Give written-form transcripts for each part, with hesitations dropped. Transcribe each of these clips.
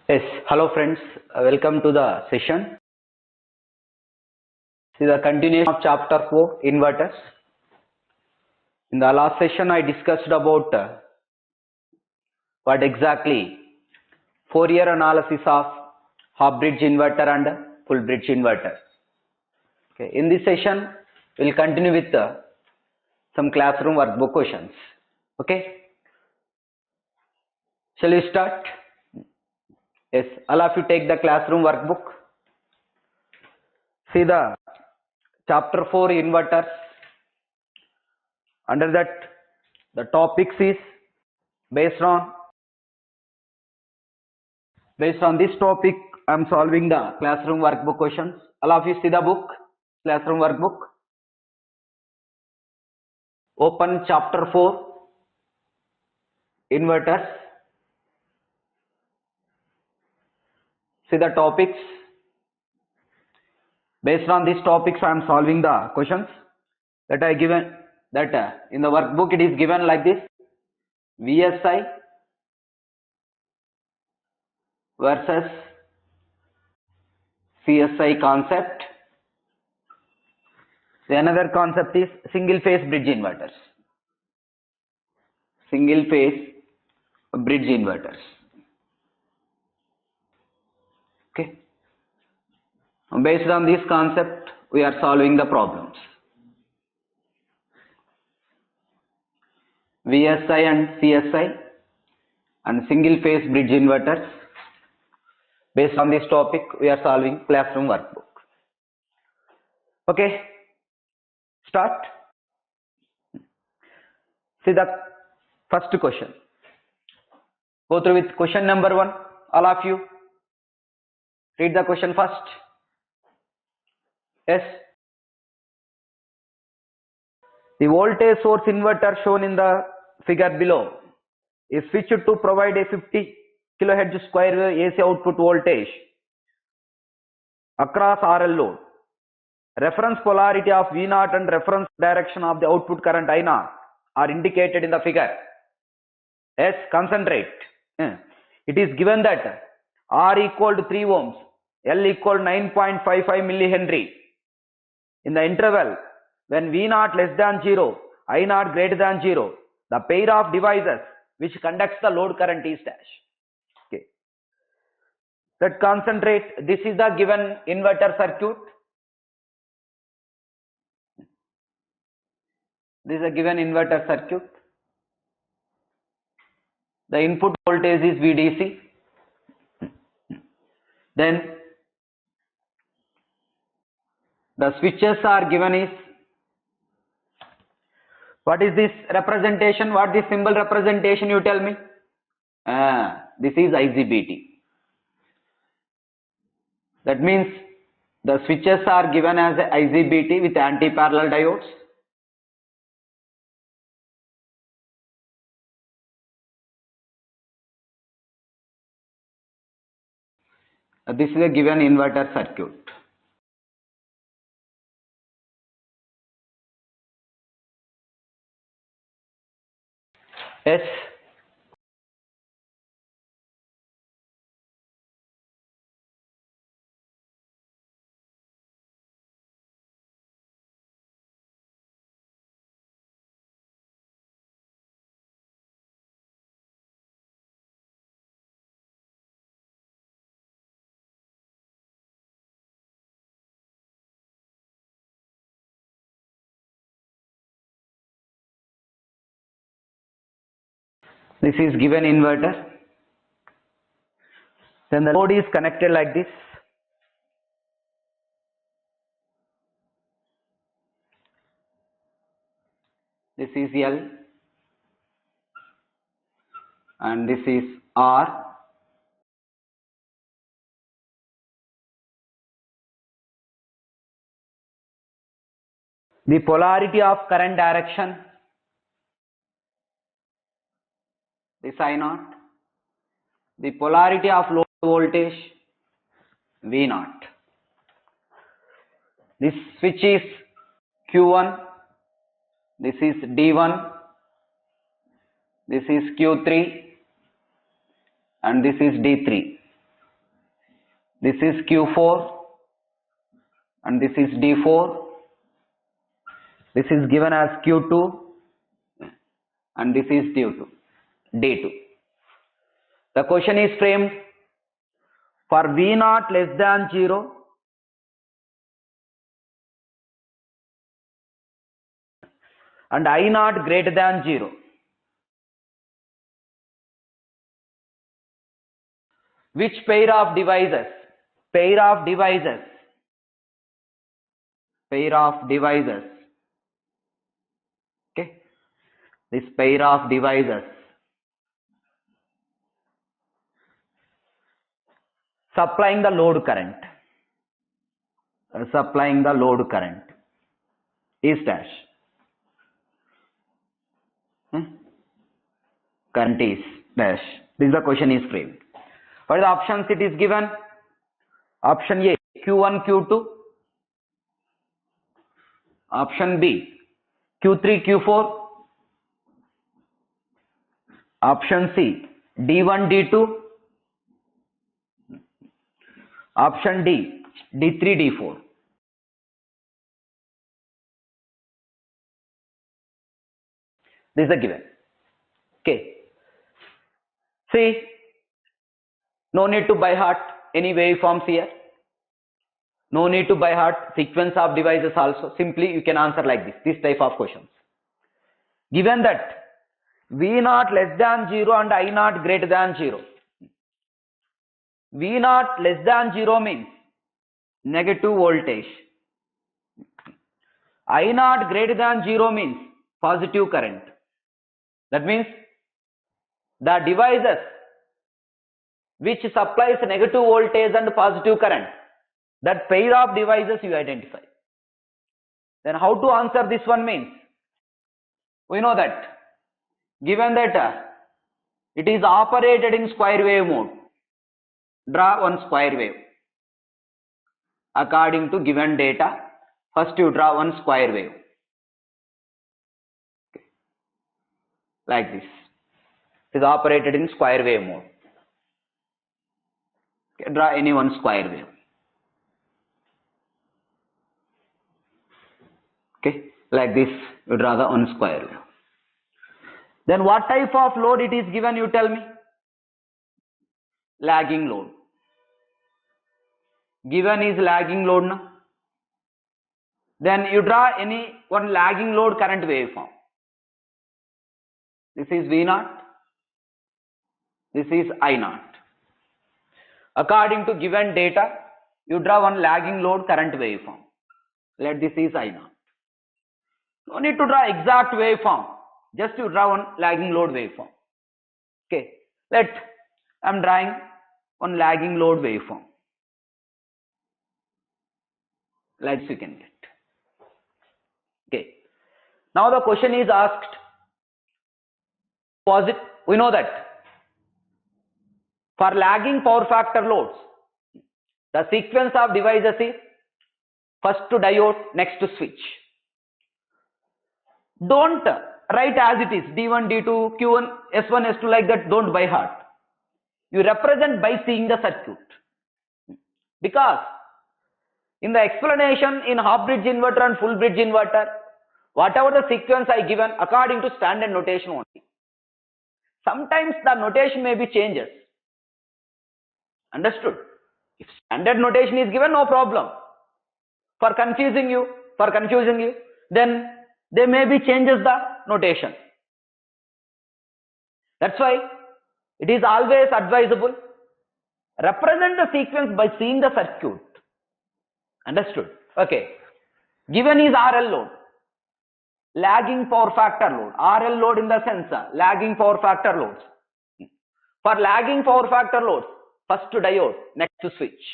Yes, hello friends, welcome to the session. This is a continuation of chapter 4, Inverters. In the last session I discussed about what exactly Fourier analysis of half bridge inverter and full bridge inverter. Okay, in this session we will continue with some classroom workbook questions. Okay, shall we start? Yes, all of you take the classroom workbook. See the chapter 4 inverters. Under that the topics is based on this topic I am solving the classroom workbook questions. All of you see the book, classroom workbook. Open chapter 4 inverters. See the topics. Based on these topics I am solving the questions that I given that in the workbook it is given like this: VSI versus CSI concept. The another concept is single phase bridge inverters. Single phase bridge inverters. Okay. Based on this concept we are solving the problems. VSI and CSI and single phase bridge inverters. Based on this topic we are solving classroom workbook. Okay, start. See the first question. Go through with question number 1. All of you read the question first. Yes. The voltage source inverter shown in the figure below is switched to provide a 50 kHz square wave AC output voltage across RL load. Reference polarity of V0 and reference direction of the output current I0 are indicated in the figure. Yes, concentrate. It is given that R equal to 3 ohms, L equal to 9.55 millihenry. In the interval when V0 less than 0, I0 greater than 0, the pair of devices which conducts the load current is dash. Okay. Let concentrate. This is the given inverter circuit. This is a given inverter circuit. The input voltage is VDC. Then the switches are given is, what is this representation? What is symbol representation, you tell me? This is IGBT. That means the switches are given as IGBT with anti-parallel diodes. This is a given inverter circuit. Yes. This is given inverter. Then the load is connected like this. This is L and this is R. The polarity of current direction, this I0. The polarity of load voltage, V0. This switch is Q1, this is D1, this is Q3 and this is D3. This is Q4 and this is D4. This is given as Q2 and this is D2. The question is framed for V0 less than 0 and I0 greater than 0. Which pair of devices? Okay, this pair of devices supplying the load current is dash. Current is dash. This is the question is framed. What are the options it is given? Option A, Q1, Q2. Option B, Q3, Q4. Option C, D1, D2. Option D, D3, D4. This is the given. Okay. See, no need to by heart any waveforms here. No need to by heart sequence of devices also. Simply you can answer like this type of questions. Given that V0 less than 0 and I0 greater than 0. V0 less than 0 means negative voltage. I0 greater than 0 means positive current. That means the devices which supplies negative voltage and positive current, that pair of devices you identify. Then how to answer this one means, we know that given that it is operated in square wave mode, draw one square wave. According to given data, first you draw one square wave. Okay. Like this. It is operated in square wave mode. Okay. Draw any one square wave. Okay. Like this, you draw the one square wave. Then what type of load it is given, you tell me? Lagging load. Given is lagging load now. Then you draw any one lagging load current waveform. This is V0. This is I0. According to given data, you draw one lagging load current waveform. Let this is I0. No need to draw exact waveform. Just you draw one lagging load waveform. Okay. I am drawing one lagging load waveform. Let's you can get. Okay. Now the question is asked. We know that for lagging power factor loads, the sequence of devices is first to diode, next to switch. Don't write as it is D1, D2, Q1, S1, S2 like that. Don't by heart. You represent by seeing the circuit. Because in the explanation in half bridge inverter and full bridge inverter, whatever the sequence I given according to standard notation only. Sometimes the notation may be changes. Understood? If standard notation is given, no problem. For confusing you, then there may be changes the notation. That's why it is always advisable. Represent the sequence by seeing the circuit. Understood? Okay. Given is RL load. Lagging power factor load. RL load in the sensor. Lagging power factor loads. For lagging power factor loads, first to diode, next to switch.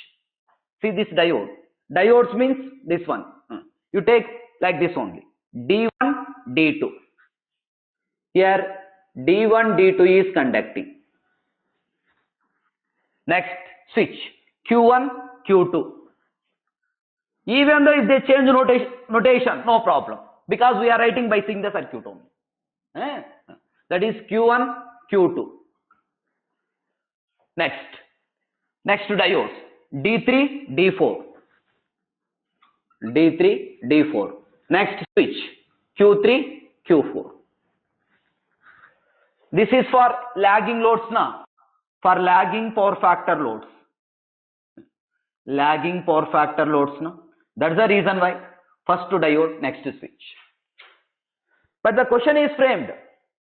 See this diode. Diodes means this one. You take like this only. D1, D2. Here D1, D2 is conducting. Next switch. Q1, Q2. Even though if they change notation, no problem. Because we are writing by seeing the circuit only. That is Q1, Q2. Next to diodes. D3, D4. D3, D4. Next switch Q3, Q4. This is for lagging loads now. For lagging power factor loads. Lagging power factor loads now. That's the reason why first to diode, next to switch. But the question is framed.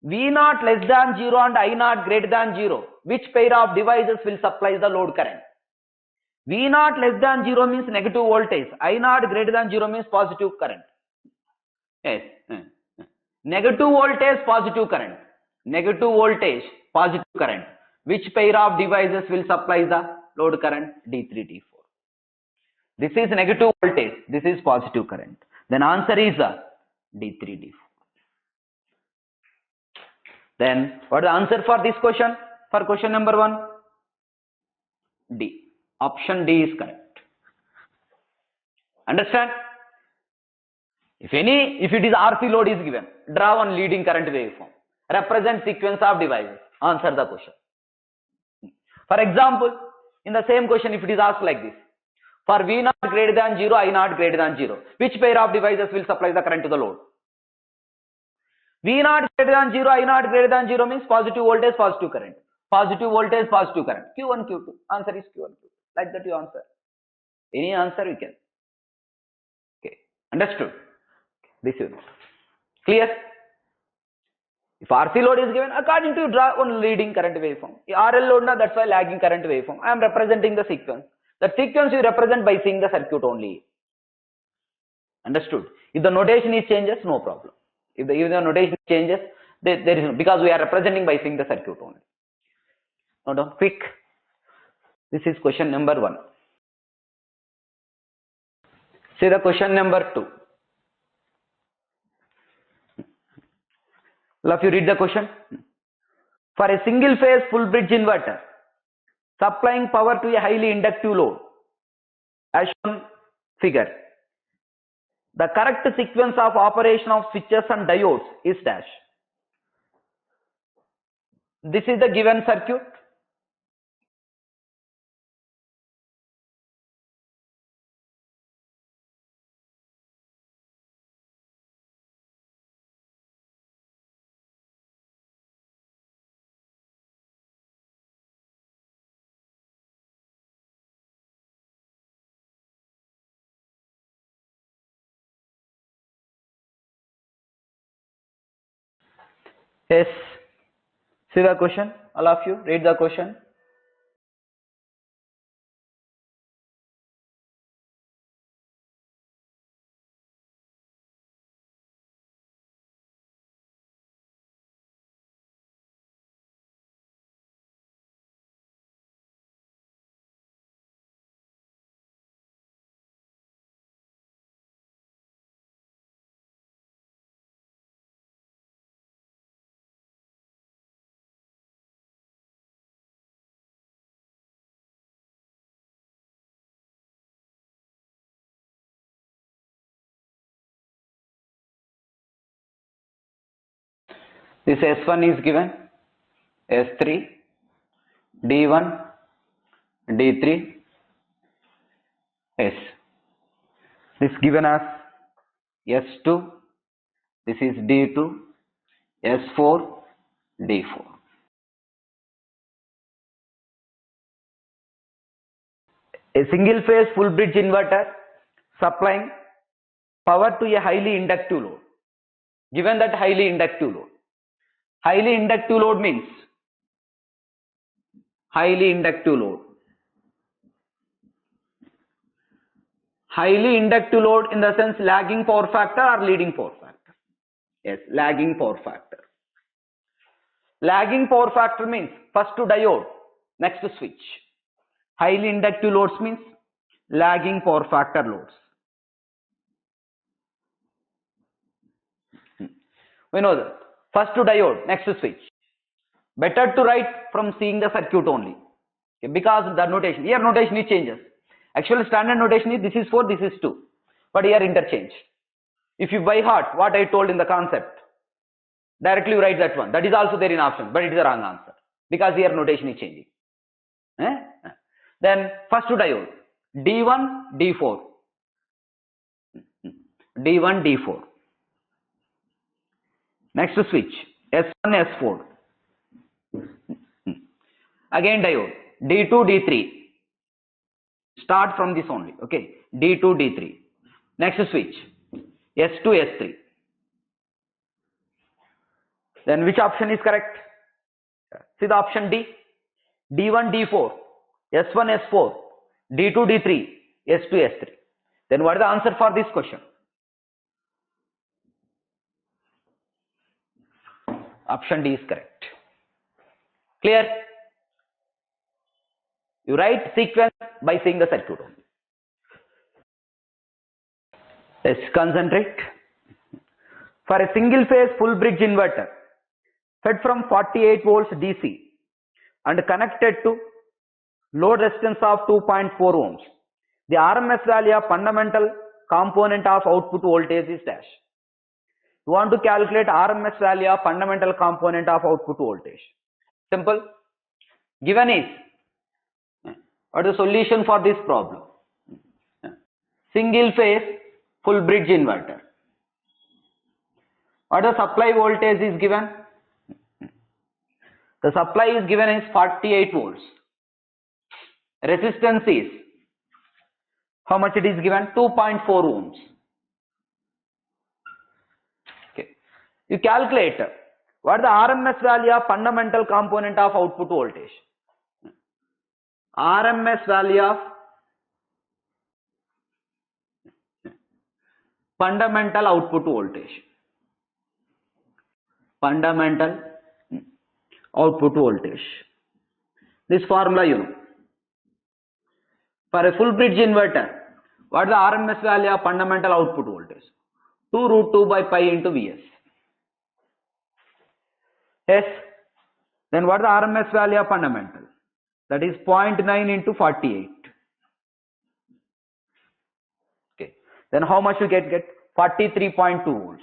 V0 less than 0 and I0 greater than 0. Which pair of devices will supply the load current? V0 less than 0 means negative voltage. I0 greater than 0 means positive current. Yes. Negative voltage, positive current. Negative voltage, positive current. Which pair of devices will supply the load current? D3, D4. This is negative voltage. This is positive current. Then answer is D3, D4. Then what is the answer for this question? For question number 1? D. Option D is correct. Understand? If it is RC load is given, draw one leading current waveform. Represent sequence of devices. Answer the question. For example, in the same question, if it is asked like this. For V0 greater than 0, I0 greater than 0. Which pair of devices will supply the current to the load? V0 greater than 0, I0 greater than 0 means positive voltage, positive current. Positive voltage, positive current. Q1, Q2. Answer is Q1, Q2. Like that you answer. Any answer you can. Okay. Understood? This you know. Clear? If RC load is given, according to draw one leading current waveform. RL load, that's why lagging current waveform. I am representing the sequence. That sequence you represent by seeing the circuit only. Understood? If the notation is changes, no problem. If the notation changes, there is no, because we are representing by seeing the circuit only. Note down, quick. This is question number 1. See the question number 2. Will you read the question? For a single phase full bridge inverter supplying power to a highly inductive load as shown figure, the correct sequence of operation of switches and diodes is dash. This is the given circuit. Yes. See the question, all of you, read the question. This S1 is given, S3, D1, D3, S. This given as S2, this is D2, S4, D4. A single phase full bridge inverter supplying power to a highly inductive load. Given that highly inductive load. Highly inductive load means highly inductive load. Highly inductive load in the sense lagging power factor or leading power factor. Yes, lagging power factor. Lagging power factor means first to diode, next to switch. Highly inductive loads means lagging power factor loads. We know that. First to diode, next to switch. Better to write from seeing the circuit only. Okay, because the notation, here notation is changes. Actual standard notation is this is 4, this is 2. But here interchange. If you by heart what I told in the concept, directly write that one. That is also there in option, but it is a wrong answer. Because here notation is changing. Then first diode D1, D4. D1, D4. Next switch S1, S4. Again diode D2, D3. Start from this only. Okay. D2, D3. Next switch S2, S3. Then which option is correct? See the option D. D1, D4. S1, S4. D2, D3. S2, S3. Then what is the answer for this question? Option D is correct. Clear? You write sequence by seeing the circuit only. Let's concentrate. For a single phase full bridge inverter fed from 48 volts DC and connected to load resistance of 2.4 ohms, the RMS value of fundamental component of output voltage is dash. You want to calculate RMS value of fundamental component of output voltage. Simple. Given is, what is the solution for this problem? Single phase full bridge inverter. What the supply voltage is given? The supply is given is 48 volts. Resistance is, how much it is given? 2.4 ohms. Okay. You calculate what is the RMS value of fundamental component of output voltage. RMS value of fundamental output voltage. Fundamental output voltage. This formula you know. For a full bridge inverter, what is the RMS value of fundamental output voltage? 2 root 2 by pi into Vs. Yes. Then what is the RMS value of fundamental? That is 0.9 into 48. Okay. Then how much you get? 43.2 volts.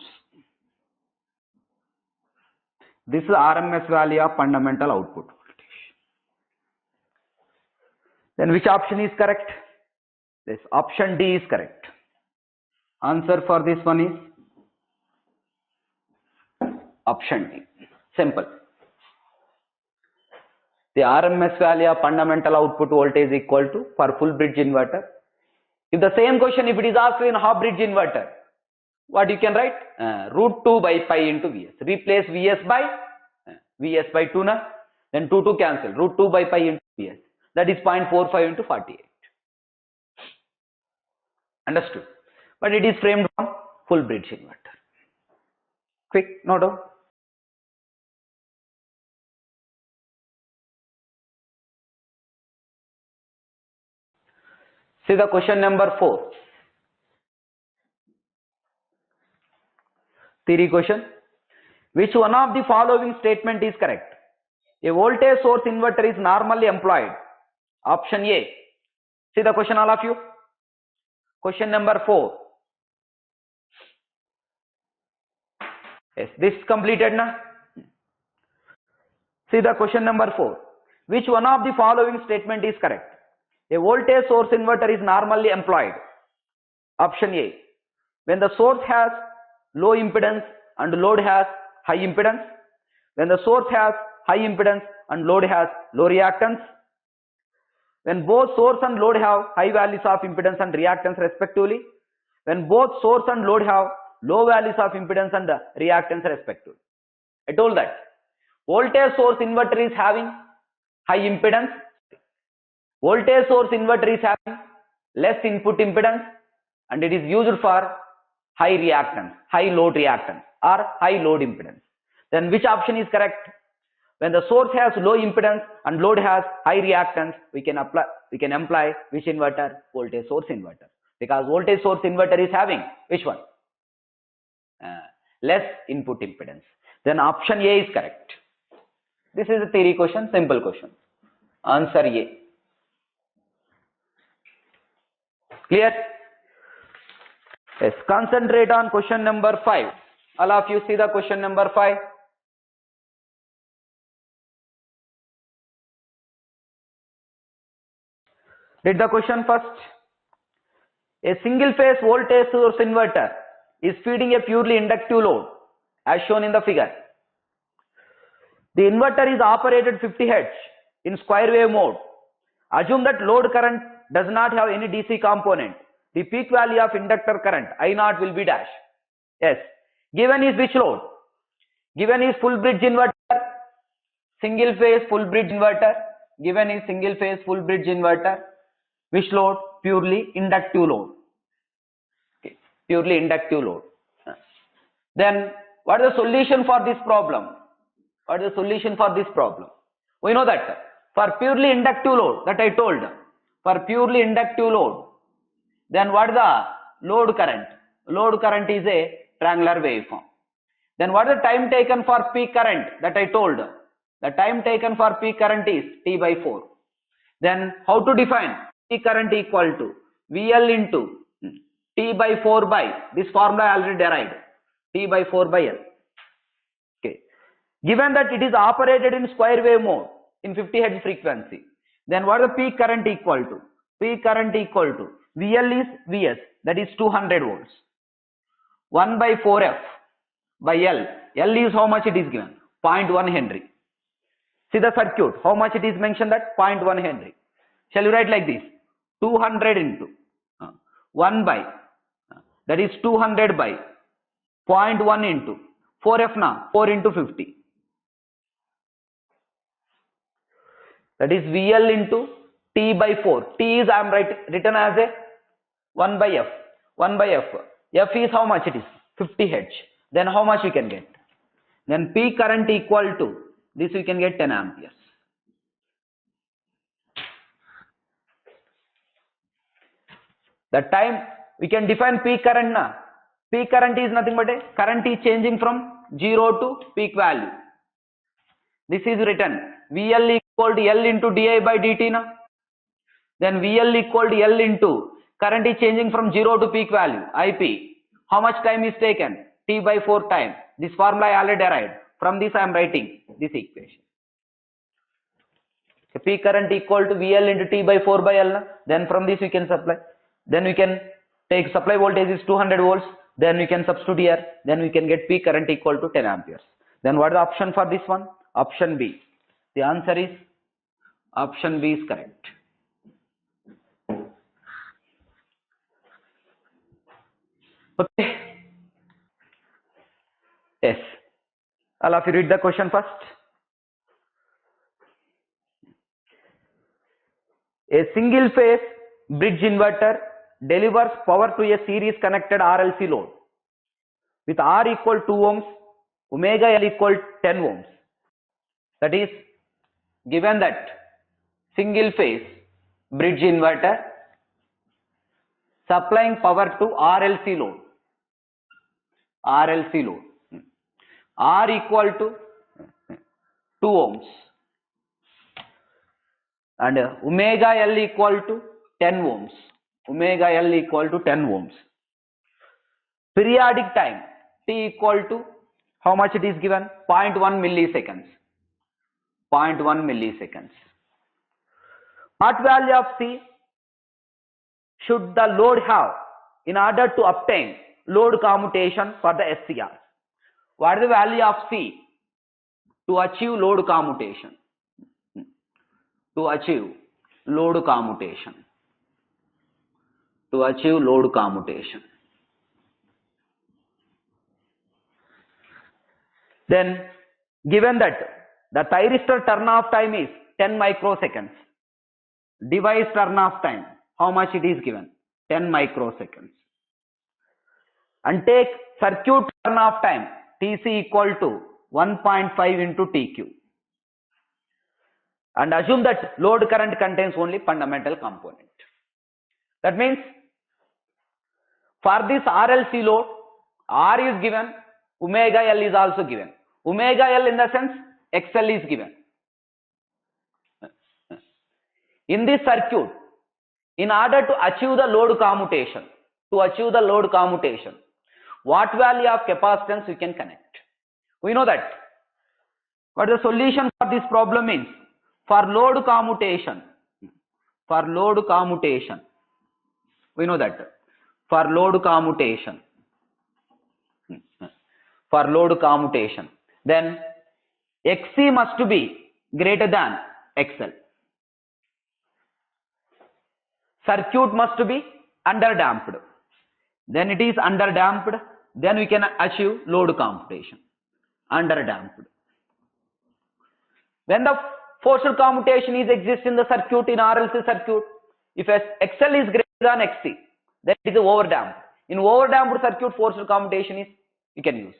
This is RMS value of fundamental output voltage. Then which option is correct? This option D is correct. Answer for this one is option D. Simple. The RMS value of fundamental output voltage is equal to, for full bridge inverter. If the same question, if it is asked in half bridge inverter, what you can write? Root 2 by pi into Vs. Replace Vs by 2 na? Then 2 cancel. Root 2 by pi into Vs. That is 0.45 into 48. Understood? But it is framed on full bridge inverter. Quick, no doubt. See the question number 4. Theory question. Which one of the following statement is correct? A voltage source inverter is normally employed. Option A. See the question all of you. Question number 4. Yes, this is completed na? See the question number 4. Which one of the following statement is correct? A voltage source inverter is normally employed. Option A. When the source has low impedance and load has high impedance. When the source has high impedance and load has low reactance. When both source and load have high values of impedance and reactance respectively. When both source and load have low values of impedance and reactance respectively. I told that voltage source inverter is having high impedance. Voltage source inverter is having less input impedance and it is used for high reactance, high load reactance or high load impedance. Then which option is correct? When the source has low impedance and load has high reactance, we can employ which inverter? Voltage source inverter. Because voltage source inverter is having which one? Less input impedance. Then option A is correct. This is a theory question, simple question. Answer A. Clear? Yes. Concentrate on question number 5. All of you see the question number 5. Read the question first. A single phase voltage source inverter is feeding a purely inductive load as shown in the figure. The inverter is operated 50 Hz in square wave mode. Assume that load current does not have any DC component. The peak value of inductor current I0 will be dash. Yes. Given is which load? Given is full bridge inverter, single phase full bridge inverter. Given is single phase full bridge inverter. Which load? Purely inductive load. Okay. Purely inductive load. Then what is the solution for this problem? What is the solution for this problem? We know that for purely inductive load, that I told, for purely inductive load, then what is the load current? Load current is a triangular waveform. Then what is the time taken for peak current? That I told. The time taken for peak current is T by 4. Then how to define peak current equal to VL into T by 4 by, this formula I already derived, T by 4 by L. Okay. Given that it is operated in square wave mode in 50 Hz frequency, then what is the peak current equal to? Peak current equal to VL is Vs, that is 200 volts. 1 by 4F by L. L is how much it is given? 0.1 Henry. See the circuit, how much it is mentioned that? 0.1 Henry. Shall you write like this? 200 into 1 by, that is 200 by 0.1 into 4F na, 4 into 50. That is VL into T by 4. T is I am written as a 1 by F. 1 by F. F is how much it is? 50 Hz. Then how much we can get? Then peak current equal to, this we can get 10 amperes. The time we can define peak current na. Peak current is nothing but a current is changing from 0 to peak value. This is written VL equal to L into di by dt na. Then VL equal to L into current is changing from 0 to peak value, IP. How much time is taken? T by 4 time. This formula I already derived. From this I am writing this equation. So peak current equal to VL into T by 4 by L. Then from this we can supply. Then we can take supply voltage is 200 volts. Then we can substitute here. Then we can get peak current equal to 10 amperes. Then what is the option for this one? Option B. The answer is option B is correct. Okay. Yes. All of you read the question first. A single phase bridge inverter delivers power to a series connected RLC load with R equal 2 ohms, omega L equal 10 ohms. That is given that single phase bridge inverter supplying power to RLC load. RLC load. R equal to 2 ohms and omega L equal to 10 ohms. Omega L equal to 10 ohms. Periodic time T equal to how much it is given? 0.1 milliseconds. 0.1 milliseconds. What value of C should the load have in order to obtain load commutation for the SCR? What is the value of C to achieve load commutation? To achieve load commutation. To achieve load commutation. Then given that the thyristor turn off time is 10 microseconds. Device turn off time, how much it is given? 10 microseconds. And take circuit turn off time, TC equal to 1.5 into TQ. And assume that load current contains only fundamental component. That means for this RLC load, R is given, omega L is also given. Omega L in the sense XL is given. In this circuit, in order to achieve the load commutation, what value of capacitance we can connect? We know that. But the solution for this problem means for load commutation, for load commutation. We know that for load commutation. For load commutation, then Xc must be greater than XL. Circuit must be underdamped. Then it is underdamped. Then we can achieve load commutation. Underdamped. When the forced commutation is exists in the circuit, in RLC circuit, if XL is greater than Xc, then it is overdamped. In overdamped circuit, forced commutation is you can use.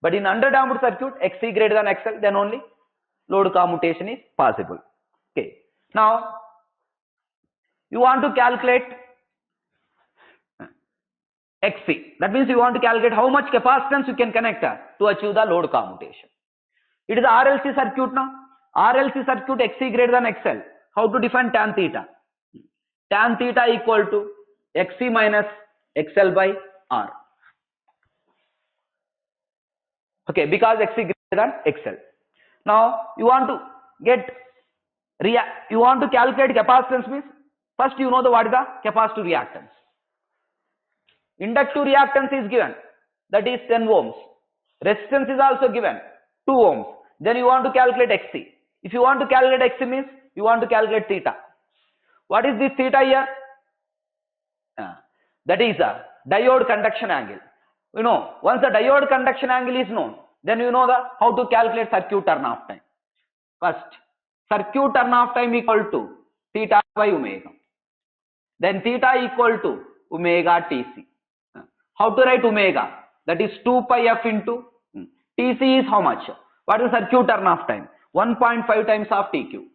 But in underdamped circuit, Xc greater than XL, then only load commutation is possible. Okay. Now, you want to calculate Xc. That means you want to calculate how much capacitance you can connect to achieve the load commutation. It is RLC circuit now. RLC circuit Xc greater than XL. How to define tan theta? Tan theta equal to Xc minus XL by R. Okay, because Xc greater than XL. Now you want to calculate capacitance means first you know what is the capacitive reactance. Inductive reactance is given, that is 10 ohms. Resistance is also given 2 ohms. Then you want to calculate Xc. If you want to calculate Xc means you want to calculate theta. What is this theta here? That is a diode conduction angle. You know, once the diode conduction angle is known, then you know how to calculate circuit turn-off time. First, circuit turn-off time equal to theta by omega. Then theta equal to omega Tc. How to write omega? That is 2 pi f into Tc is how much? What is circuit turn-off time? 1.5 times of Tq.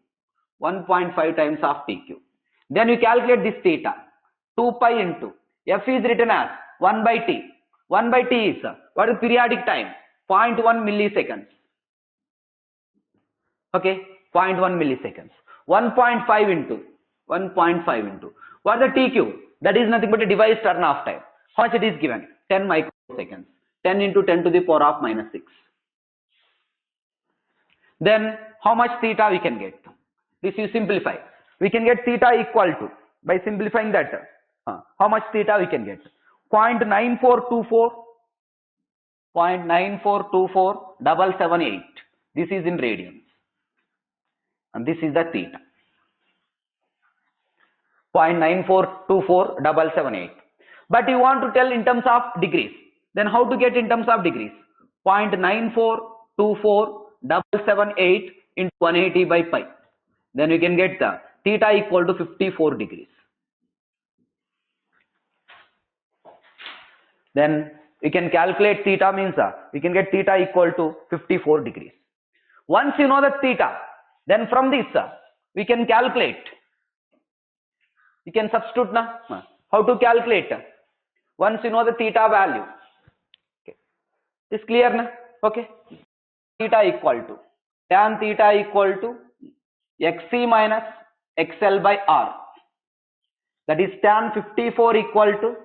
1.5 times of Tq. Then you calculate this theta. 2 pi into f is written as 1 by t. 1 by t is what is periodic time? 0.1 milliseconds. Okay, 0.1 milliseconds. 1.5 into 1.5 into what is the Tq? That is nothing but a device turn-off time. How much it is given? 10 microseconds. 10 into 10 to the power of minus 6. Then how much theta we can get? This you simplify. We can get theta equal to, by simplifying that, how much theta we can get? 0.9424 778. This is in radians. And this is the theta. 0.9424 778. But you want to tell in terms of degrees. Then how to get in terms of degrees? 0.9424 778 into 180 by pi. Then we can get the theta equal to 54 degrees. Then we can calculate theta means we can get theta equal to 54 degrees. Once you know the theta, then from this we can calculate. You can substitute now. How to calculate? Once you know the theta value. Okay. Is clear now? Okay. Theta equal to tan theta equal to Xc minus XL by R. That is tan 54 equal to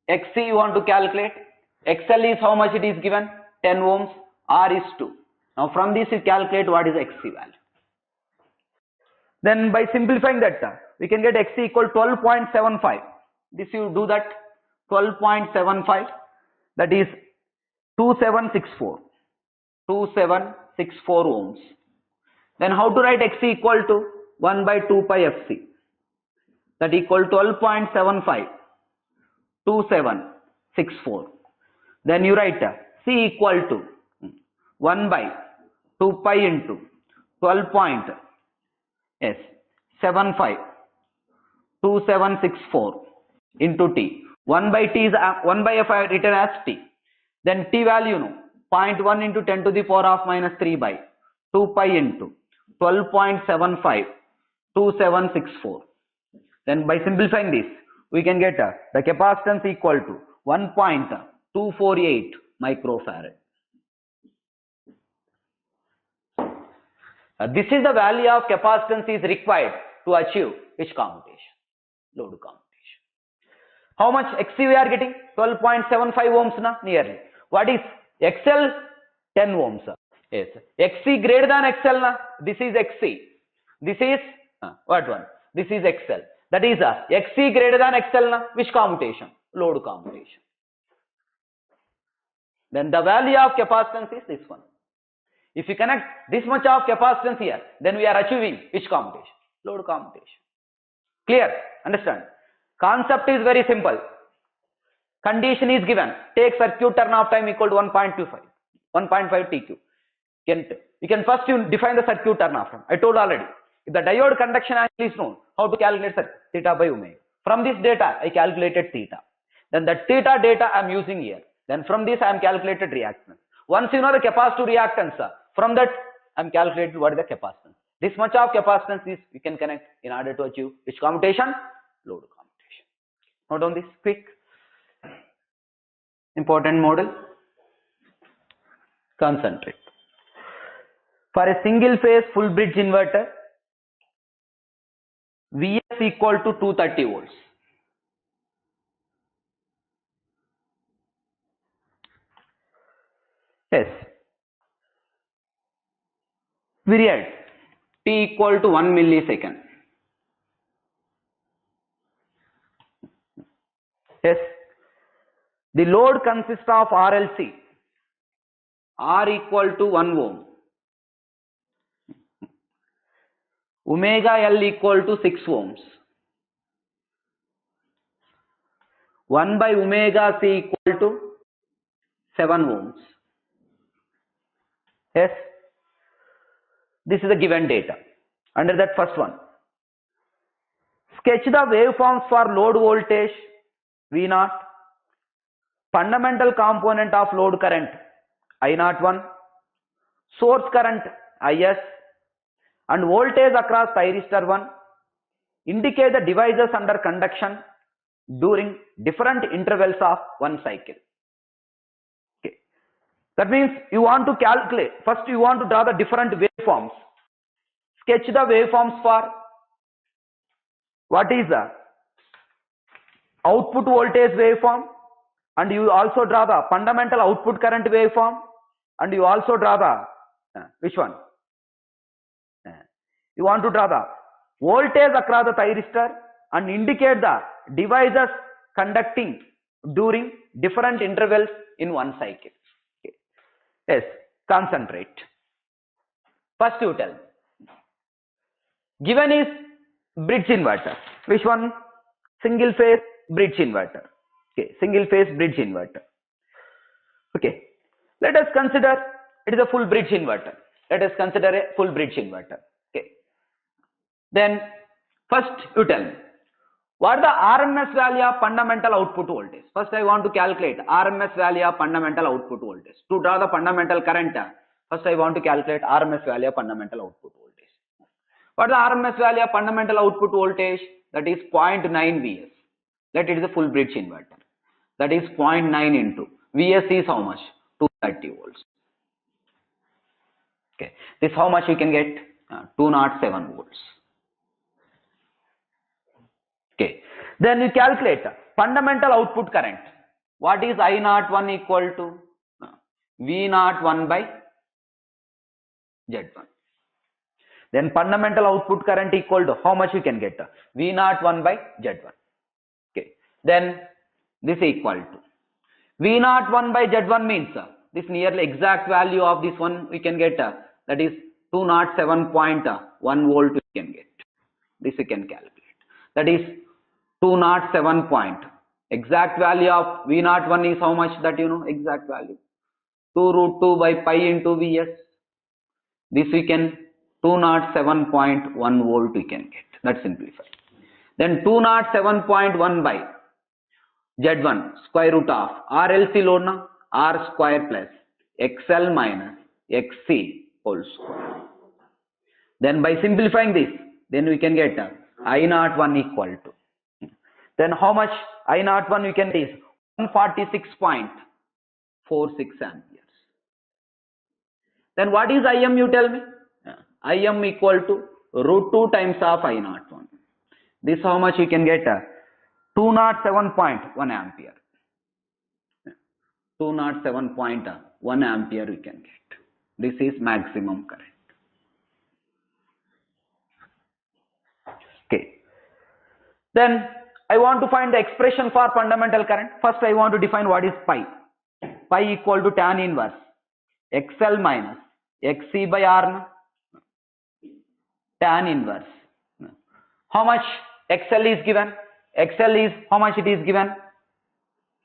Xc you want to calculate. XL is how much it is given? 10 ohms. R is 2. Now from this you calculate what is Xc value. Then by simplifying that we can get Xc equal to 12.75. This you do that 12.75, that is 2764. 2764 ohms. Then how to write Xc equal to 1 by 2 pi Fc. That equal 12.75 2764. Then you write C equal to 1 by 2 pi into 12.75 2764 into T. 1 by T is 1 by F I written as T. Then T value 0.1 into 10 to the power of minus 3 by 2 pi into 12.75 2764. Then by simplifying this we can get the capacitance equal to 1.248 microfarad. This is the value of capacitance is required to achieve which commutation? Load commutation. How much Xc we are getting? 12.75 ohms na nearly. What is XL? 10 ohms. Yes. Xc greater than XL na? This is Xc. This is what one? This is XL. That is XC greater than XL na? Which commutation? Load commutation. Then the value of capacitance is this one. If you connect this much of capacitance here, then we are achieving which commutation? Load commutation. Clear? Understand? Concept is very simple. Condition is given. Take circuit turn-off time equal to 1.25, 1.5 TQ. You can first define the circuit turn-off time. I told already. If the diode conduction angle is known, how to calculate circuit? Theta by omega. From this data, I calculated theta. Then the theta data I am using here. Then from this I am calculated reactance. Once you know the capacitive reactance, from that I am calculated what is the capacitance. This much of capacitance is we can connect in order to achieve which commutation? Load commutation. Note down this quick. Important model. Concentrate. For a single phase full bridge inverter, Vs equal to 230 volts. Yes. Period T equal to 1 millisecond. Yes. The load consists of RLC. R equal to 1 ohm. Omega L equal to 6 ohms. 1 by omega C equal to 7 ohms. Yes. This is the given data. Under that first one, sketch the waveforms for load voltage V0, fundamental component of load current I01, source current Is, and voltage across thyristor 1. Indicate the devices under conduction during different intervals of one cycle. Okay. That means you want to calculate, first you want to draw the different waveforms. Sketch the waveforms for what is the output voltage waveform, and you also draw the fundamental output current waveform, and you also draw the which one? You want to draw the voltage across the thyristor and indicate the devices conducting during different intervals in one cycle. Okay. Yes, concentrate. First you tell me. Given is bridge inverter. Which one? Single phase bridge inverter. Okay, single phase bridge inverter. Okay, let us consider it is a full bridge inverter. Let us consider a full bridge inverter. Okay. Then first you tell me, what is the RMS value of fundamental output voltage? First I want to calculate RMS value of fundamental output voltage. To draw the fundamental current, first I want to calculate RMS value of fundamental output voltage. What is the RMS value of fundamental output voltage? That is 0.9 Vs. That it is a full bridge inverter. That is 0.9 into Vs is how much? 230 volts. Okay. This how much you can get? 207 volts. Okay. Then you calculate fundamental output current. What is I01 equal to? V01 by Z1. Then fundamental output current equal to how much you can get? V01 by Z1. Okay. Then this equal to V01 by Z1 means this nearly exact value of this one we can get, that is 207.1 volt we can get. This we can calculate. That is 207 point. Exact value of V01 is how much, that you know exact value? 2 root 2 by pi into Vs. This we can 207.1 volt we can get. That's simplified. Then 207.1 by Z1 square root of RLC load na R square plus XL minus XC whole square. Then by simplifying this, then we can get I01 equal to. Then how much I01 we can get is 146.46 amperes. Then what is Im, you tell me? Im equal to root 2 times of I01. This how much you can get? 207.1 ampere. 207.1 ampere we can get. This is maximum current. Okay. Then I want to find the expression for fundamental current. First I want to define what is pi. Pi equal to tan inverse XL minus XC by R, tan inverse. How much XL is given? XL is how much it is given?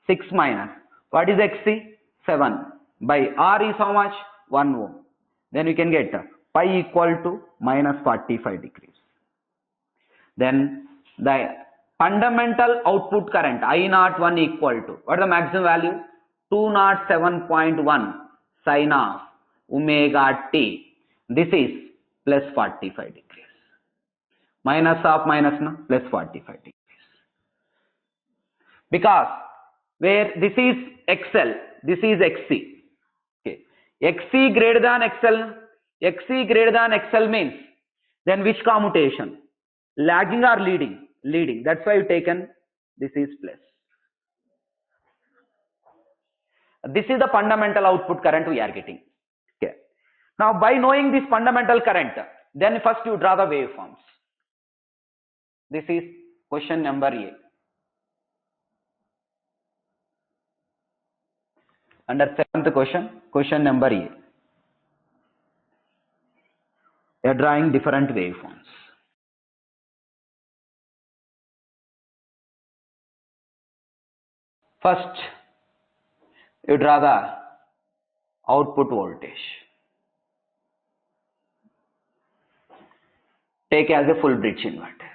6 minus. What is XC? 7 by R is how much? 1 ohm. Then we can get pi equal to minus 45 degrees. Then the fundamental output current I01 equal to, what is the maximum value? 207.1 sine of omega t. This is plus 45 degrees. Minus of minus na plus 45 degrees. Because where this is XL, this is XC. Okay. XC greater than XL. XC greater than XL means then which commutation? Lagging or leading? Leading. That's why I've taken this is plus. This is the fundamental output current we are getting. Okay. Now by knowing this fundamental current, then first you draw the waveforms. This is question number A. Under 7th question, question number A. We are drawing different waveforms. First, you draw the output voltage. Take as a full bridge inverter.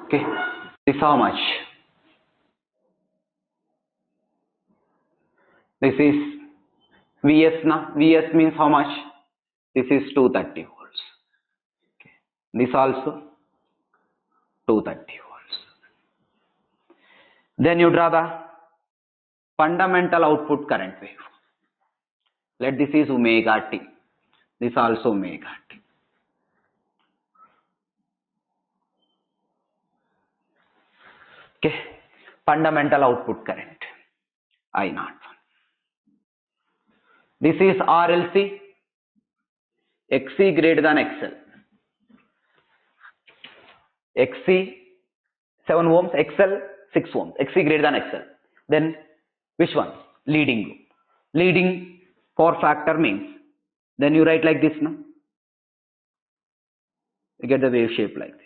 Okay, this is how much? This is Vs na. Vs means how much? This is 230 volts. Okay. This also 230 volts. Then you draw the fundamental output current waveform. Let this is omega t. This also omega t. Okay. Fundamental output current I01. This is RLC. XC greater than XL. XC 7 ohms, XL 6 ohms. XC greater than XL. Then which one? Leading. Leading power factor means, then you write like this, no? You get the wave shape like this.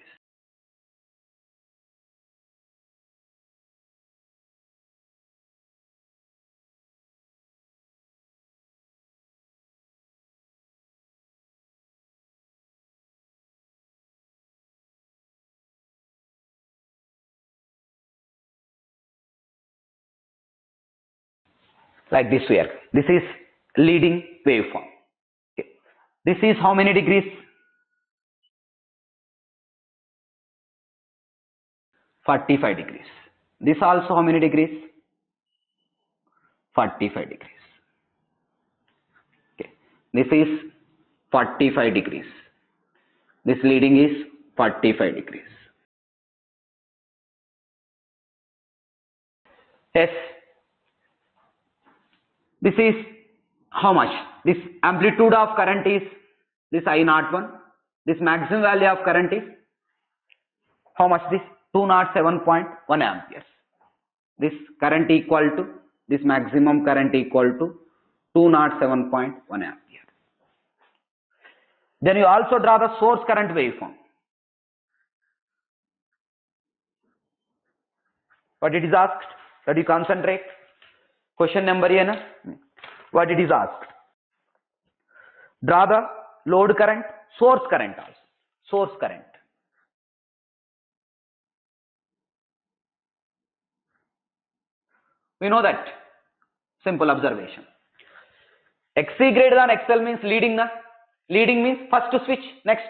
Like this way. This is leading waveform. Okay. This is how many degrees? 45 degrees. This also how many degrees? 45 degrees. Okay. This is 45 degrees. This leading is 45 degrees. Yes. This is how much? This amplitude of current is this I01. This maximum value of current is how much? This 207.1 amperes. This current equal to, this maximum current equal to 207.1 amperes. Then you also draw the source current waveform. What it is asked? That you concentrate. Question number A, na? What it is asked? Draw the load current, source current also. Source current. We know that. Simple observation. XC greater than XL means leading, na? Leading means first to switch, next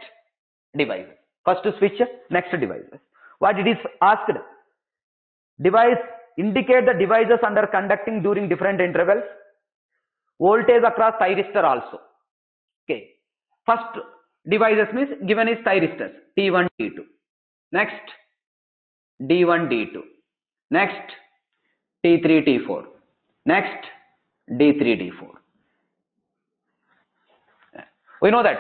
device. First to switch, next device. What it is asked? Device, indicate the devices under conducting during different intervals. Voltage across thyristor also. Okay. First devices means given is thyristors T1, T2. Next D1, D2. Next T3, T4. Next, D3, D4. We know that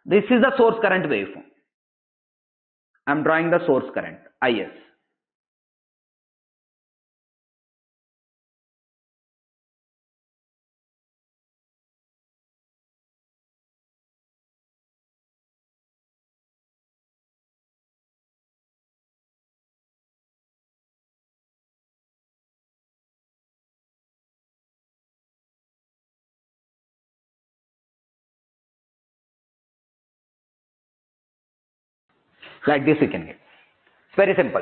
this is the source current waveform. I am drawing the source current, IS. Like this we can get. It's very simple.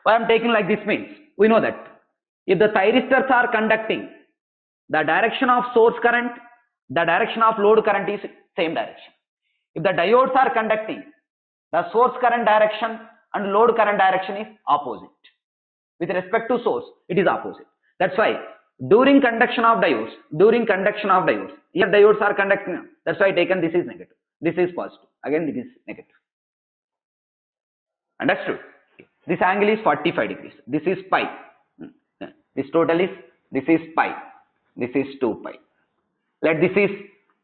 Why I am taking like this means, we know that if the thyristors are conducting, the direction of source current, the direction of load current is same direction. If the diodes are conducting, the source current direction and load current direction is opposite. With respect to source, it is opposite. That's why during conduction of diodes, here diodes are conducting. That's why I taken this is negative. This is positive. Again, this is negative. Understood? This angle is 45 degrees. This is pi. This total is, this is pi. This is 2 pi. Let this is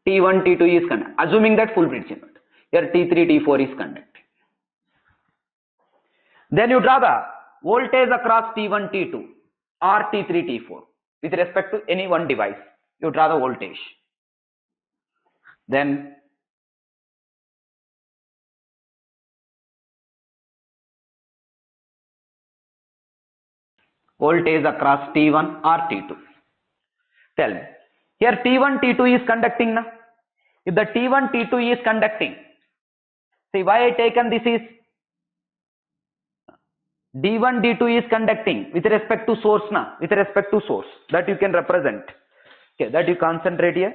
T1, T2 is conducting. Assuming that full bridge inverter. Here T3, T4 is conducting. Then you draw the voltage across T1, T2 or T3, T4 with respect to any one device. You draw the voltage. Then voltage across T1 or T2. Tell me. Here T1, T2 is conducting now. If the T1, T2 is conducting, see why I taken this is D1, D2 is conducting with respect to source now, with respect to source that you can represent. Okay, that you concentrate here.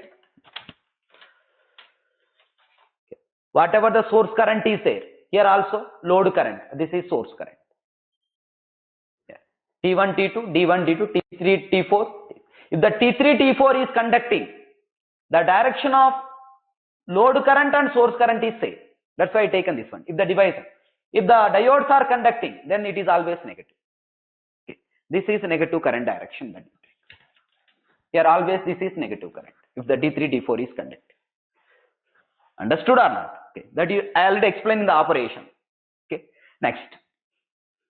Okay. Whatever the source current is there, here also load current. This is source current. T1, T2, D1, D2, T3, T4. If the T3, T4 is conducting, the direction of load current and source current is same. That's why I taken this one. If the diodes are conducting, then it is always negative. Okay. This is negative current direction that you take. Here always this is negative current. If the D3, D4 is conducting. Understood or not? Okay. That I already explained in the operation. Okay. Next.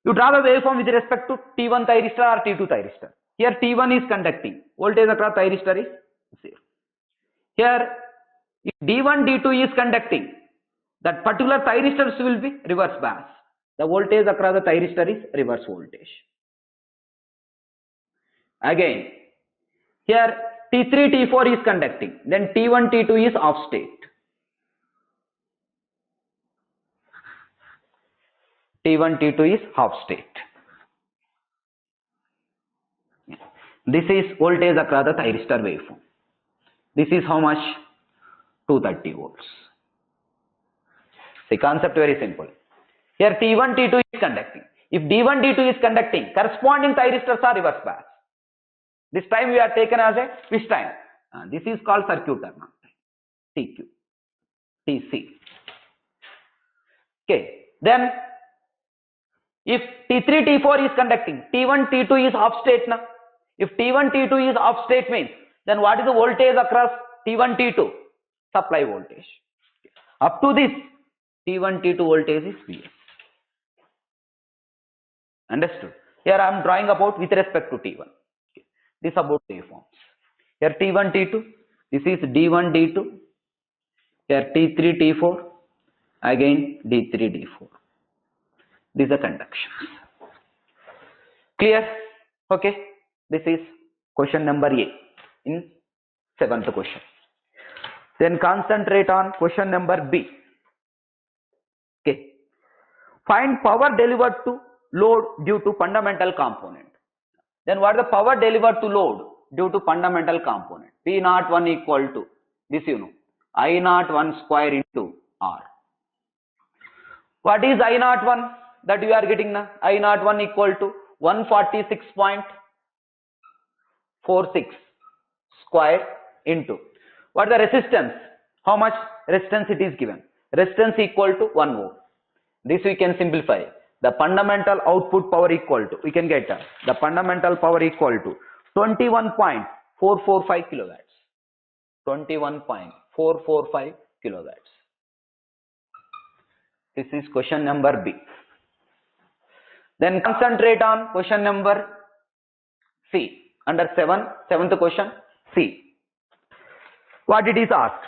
You draw the waveform with respect to T1 thyristor or T2 thyristor. Here T1 is conducting. Voltage across thyristor is 0. Here if D1, D2 is conducting, that particular thyristors will be reverse bias. The voltage across the thyristor is reverse voltage. Again, here T3, T4 is conducting. Then T1, T2 is off state. T1, T2 is half state. This is voltage across the thyristor waveform. This is how much? 230 volts. The concept very simple. Here T1, T2 is conducting. If D1, D2 is conducting, corresponding thyristors are reverse bias. This time we are taken as a which time? This is called circuit term. TQ, TC. Okay. Then if T3, T4 is conducting, T1, T2 is off state now. If T1, T2 is off state means, then what is the voltage across T1, T2? Supply voltage. Up to this, T1, T2 voltage is Vs. Understood? Here I am drawing about with respect to T1. Okay. This about waveforms. Here T1, T2. This is D1, D2. Here T3, T4. Again D3, D4. These are conductions. Clear? Okay. This is question number A in 7th question. Then concentrate on question number B. Okay. Find power delivered to load due to fundamental component. Then what is the power delivered to load due to fundamental component? P01 equal to, this you know, I01 square into R. What is I01 that you are getting now? I01 equal to 146.46 square into, what is the resistance? How much resistance it is given? Resistance equal to 1 ohm. This we can simplify. the fundamental output power equal to, we can get the fundamental power equal to 21.445 kilowatts. 21.445 kilowatts. This is question number B. Then concentrate on question number C. Under 7th question, C. What it is asked?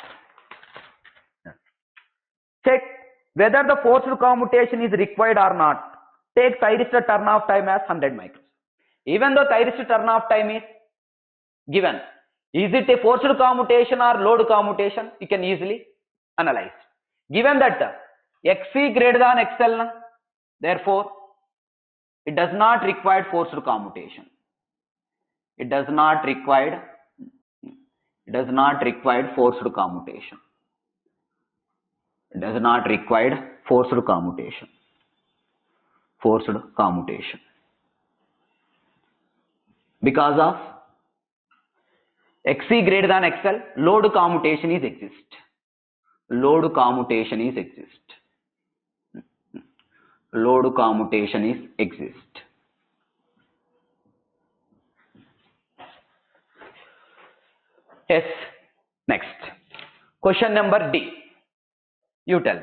Check whether the forced commutation is required or not. Take thyristor turn off time as 100 micros. Even though thyristor turn off time is given, is it a forced commutation or load commutation? You can easily analyze. Given that Xc greater than XL, therefore it does not require forced commutation. It does not require forced commutation. It does not require forced commutation. Forced commutation. Because of Xc greater than XL, load commutation is exist. Load commutation is exist. Load commutation is exist. Yes. Next. Question number D. You tell me.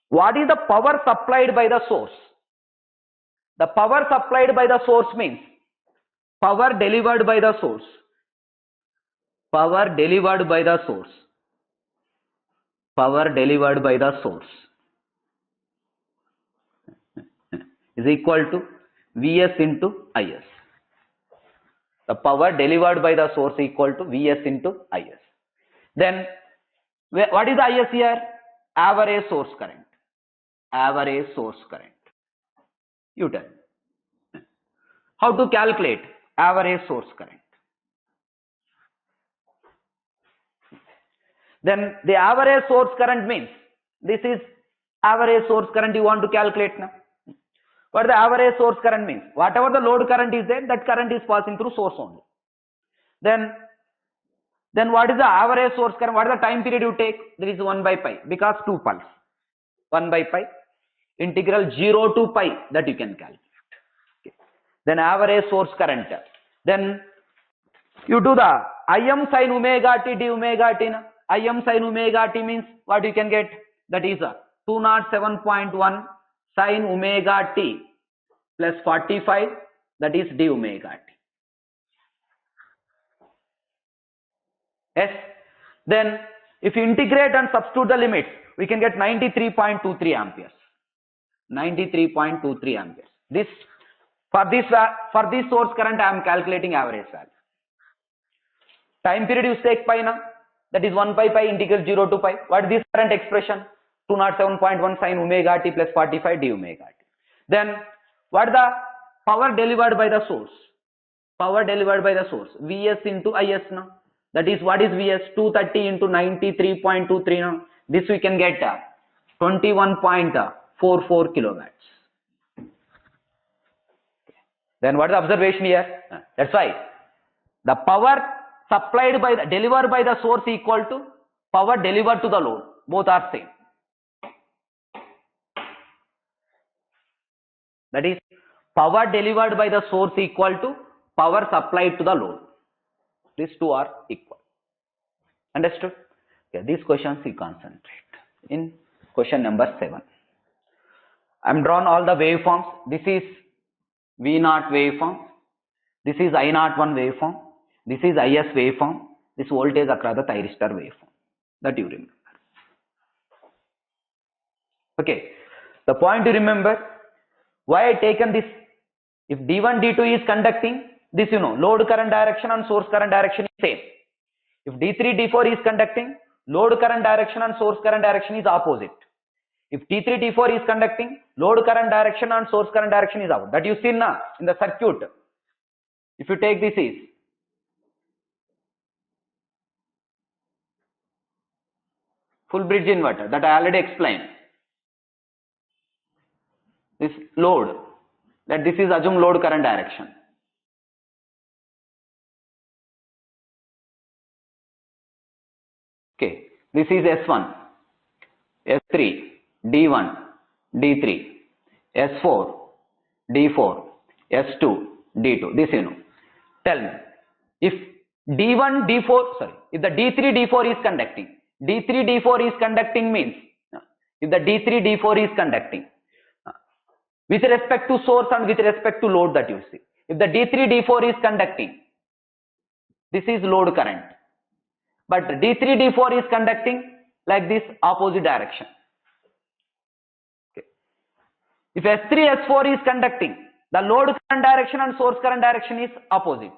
What is the power supplied by the source? The power supplied by the source means power delivered by the source. Power delivered by the source. Power delivered by the source is equal to Vs into Is. The power delivered by the source equal to Vs into Is. Then what is the Is here? Average source current. Average source current. You tell me. How to calculate average source current? Then the average source current means this is average source current you want to calculate now. What the average source current means? Whatever the load current is there, that current is passing through source only. Then what is the average source current? What is the time period you take? There is 1 by pi because 2 pulse. 1 by pi integral 0 to pi, that you can calculate. Okay. Then average source current. Then you do the Im sin omega t d omega t. Im sin omega t means what you can get? That is 207.1 sin omega t plus 45, that is d omega t. Yes. Then if you integrate and substitute the limits, we can get 93.23 amperes. 93.23 amperes. This for this source current I am calculating average value. Time period you take pi now, that is 1 by pi integral 0 to pi. What is this current expression? 207.1 sin omega t plus 45 d omega t. Then what is the power delivered by the source? Power delivered by the source, Vs into Is now. That is, what is Vs? 230 into 93.23 now. This we can get 21.44 kilowatts. Then what is the observation here? That's why the power supplied by the delivered by the source equal to power delivered to the load. Both are same. That is, power delivered by the source equal to power supplied to the load. These two are equal. Understood? Okay, these questions we concentrate. In question number 7, I am drawn all the waveforms. This is V0 waveform. This is I01 waveform. This is Is waveform. This voltage across the thyristor waveform. That you remember. Okay. The point to remember, why I taken this? If D1, D2 is conducting, this you know, load current direction and source current direction is same. If D3, D4 is conducting, load current direction and source current direction is opposite. If T3, T4 is conducting, load current direction and source current direction is opposite. That you see now in the circuit. If you take this is full bridge inverter, that I already explained. This load, that this is assume load current direction. Okay, this is S1, S3, D1, D3, S4, D4, S2, D2. This you know. Tell me, if D1, D4, sorry, if the D3, D4 is conducting, D3, D4 is conducting means, if the D3, D4 is conducting, with respect to source and with respect to load that you see, if the D3, D4 is conducting, this is load current. But D3, D4 is conducting like this opposite direction. Okay. If S3, S4 is conducting, the load current direction and source current direction is opposite.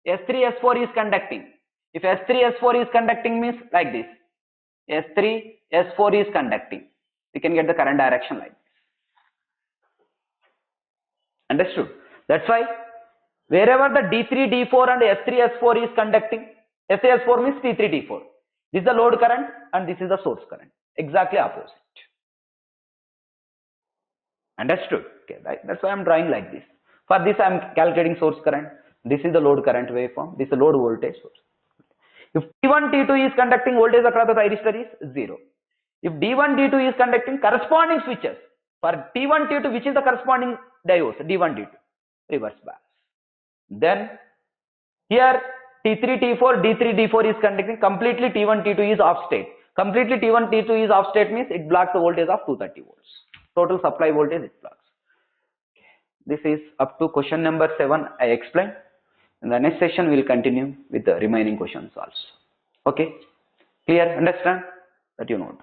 S3, S4 is conducting. If S3, S4 is conducting means like this. S3, S4 is conducting. We can get the current direction like this. Understood? That's why wherever the D3, D4 and S3, S4 is conducting, S3, S4 means T3, D4. This is the load current and this is the source current. Exactly opposite. Understood? Okay, right. That's why I'm drawing like this. For this I'm calculating source current. This is the load current waveform. This is the load voltage source. If T1, T2 is conducting, voltage across the thyristor is 0. If D1, D2 is conducting, corresponding switches. For T1, T2, which is the corresponding diodes? D1, D2. Reverse bias. Then here T3, T4, D3, D4 is conducting. Completely T1, T2 is off state. Completely T1, T2 is off state means it blocks the voltage of 230 volts. Total supply voltage it blocks. This is up to question number 7 I explained. In the next session we will continue with the remaining questions also. Okay, clear? Understand? That you know.